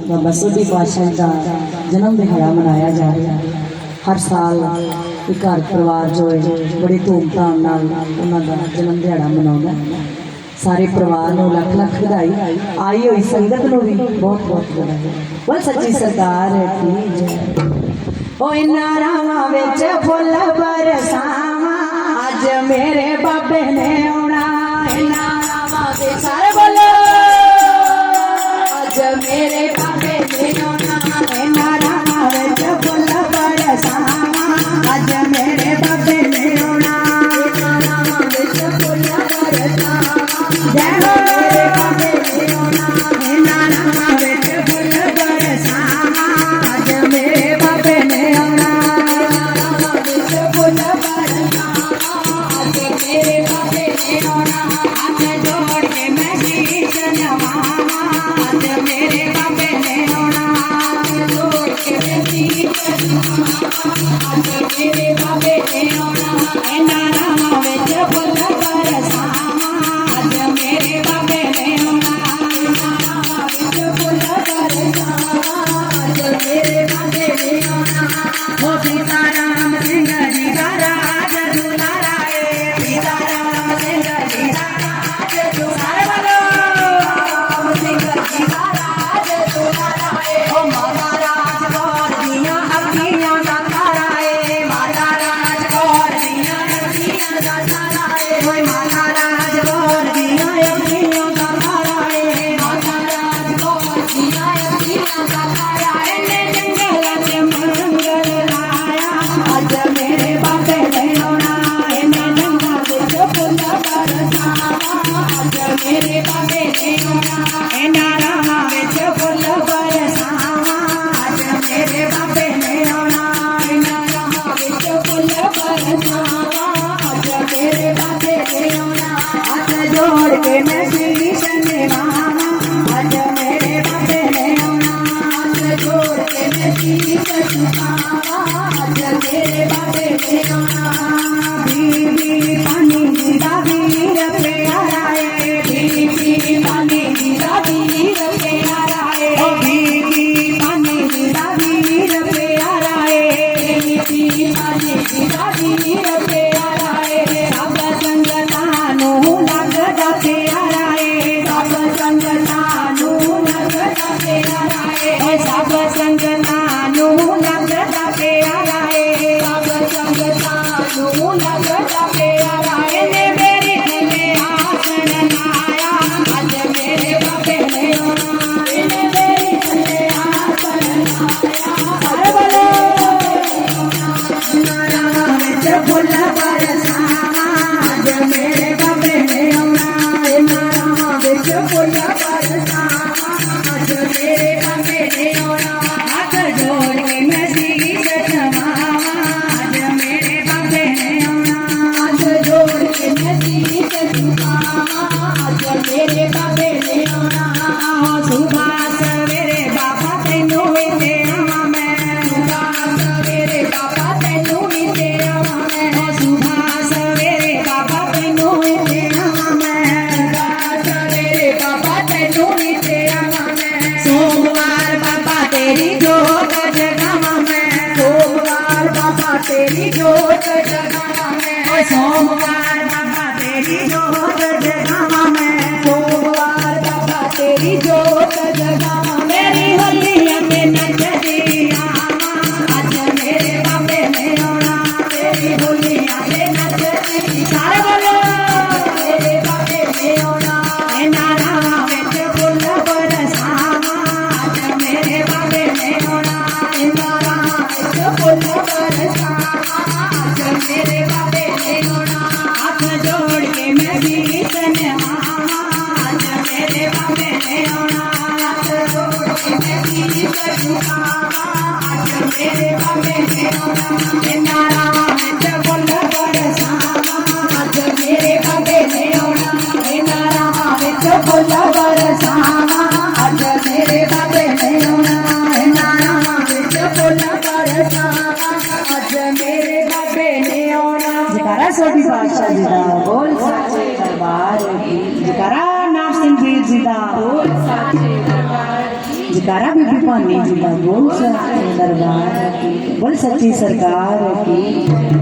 बाबा सोढ़ी पातशाह का जन्म दिहाड़ा मनाया जा रहा है। हर साल एक घर परिवार जो है बड़ी धूमधाम उन्होंने जन्म दिहाड़ा मनाता। सारे परिवार को लख लख बधाई, आई हुई संगत को भी बहुत बहुत बधाई। बोल सच्ची सरकार की जय। ओ इन्ना रावां विच फुल बरसावां अज मेरे बाबे ने आउणा। इन्ना रावां विच सारे बोलो अज मेरे बाबे ने आउणा। इन्ना रावां विच फुल बरसावां अज मेरे बाबे ने आउणा। इन्ना रावां विच फुल बरसावां जय हो मेरे बाबे ने आउणा। इन्ना रावां विच फुल बरसावां अज मेरे बाबे ने आउणा। इन्ना रावां विच फुल बरसावां अज मेरे बाबे ने आउणा। हाथ जोड़ के मैं शीश नवावां अज मेरे बाबे ने आउणा। हाथ जोड़ के मैं शीश नवावां अज मेरे बाबे ने आउणा। इन्ना रावां विच फुल बरसावां अज मेरे बाबे ने आउणा। इन्ना रावां विच फुल बरसावां अज मेरे बाबे ने आउणा। ओ सीताराम सिंह जी दा राज दुलारा है। सीताराम सिंह जी दा राज दुलारा है। सिंह जी दा राज दुलारा है। ओ माता राज कौर दियां अखियां दा तारा है। माता राज कौर दियां अखियां दा तारा है। ओए माता राज कौर दियां अखियां दा तारा है। माता राज कौर दियां अखियां दा तारा है। ने जंगल च मंगल लाया अज मेरे बाबे ने आउणा। इन्ने जंगल विच फुल बरसावां अज मेरे बाबे ने आउणा। इन्ना रावां विच फुल बरसावां अज मेरे बाबे ने आउणा। इन्ना रावां विच फुल बरसावां अज मेरे बाबे ने आउणा। हाथ जोड़ के मैं शीश नवावां अज मेरे बाबे ने आउणा। हाथ जोड़ के मैं शीश झुकावां अज मेरे बाबे ने आउणा। बीबी पानी जी दा वीर प्यारा है। बीबी पानी जी दा वीर प्यारा है। ओ बीबी पानी जी दा वीर प्यारा है। बीबी पानी जी दा वीर प्यारा है। सब संगतां नूं लगदा प्यारा है। सब संगतां नूं लगदा प्यारा है। ओ सब संगतां नूं लगदा प्यारा है। सब संगतां नूं लगदा प्यारा है। ने मेरी थल्ले आसन लाया अज मेरे बाबे ने आउणा। ने मेरी थल्ले आसन लाया अरे बोलो इन्ना रावां विच फुल बरसावां अज मेरे बाबे ने आउणा। इन्ना रावां विच फुल बरसावां अज मेरे बाबे ने आउणा। हाथ जोड़ के मैं शीश नवावां अज मेरे बाबे ने आउणा। हाथ जोड़ के मैं शीश झुकावां अज मेरे बाबे ने आउणा। सुबह सवेरे बाबा तैनूं मिलदे आवां मैं। सुबह सवेरे बाबा तैनूं मिलदे आवां मैं। सुबह सवेरे बाबा तैनूं मिलदे आवां मैं। सुबह सवेरे बाबा तैनूं मिलदे आवां मैं। सोमवार बाबा तेरी जोत जगावां मैं। सोमवार बाबा तेरी जोत जगावां मैं। सोमवार बाबा तेरी जोत जगावां मैं। सोमवार बाबा तेरी जोत जगावां। मेरी होलियां ते नचदी आवां अज मेरे बाबे ने आउणा। तेरी होलियां ते नचदी सारे बोलो मेरे बाबे ने आउणा। इन्ना रावां विच फुल बरसावां अज मेरे बाबे ने आउणा। इन्ना रावां विच फुल बरसावां अज मेरे बाबे ने आउणा। हाथ जोड़ के मैं शीश नवावां अज मेरे बाबे ने आउणा। हाथ जोड़ के मैं शीश झुकावां अज मेरे बाबे ने आउणा। इन्ना रावां विच फुल बरसावां अज मेरे बाबे ने आउणा। इन्ना रावां विच फुल बरसावां अज मेरे बाबे ने आउणा। इन्ना रावां विच फुल बरसावां अज मेरे बाबे ने आउणा। जयकारा सोढ़ी पातशाह जी दा बोल सच्चे दरबार की। जयकारा नाम सिंह जी दा बोल सच्चे दरबार की। जयकारा बीबी भानी जी का बोल सच्चे दरबार की, बोल सच्ची सरकार की।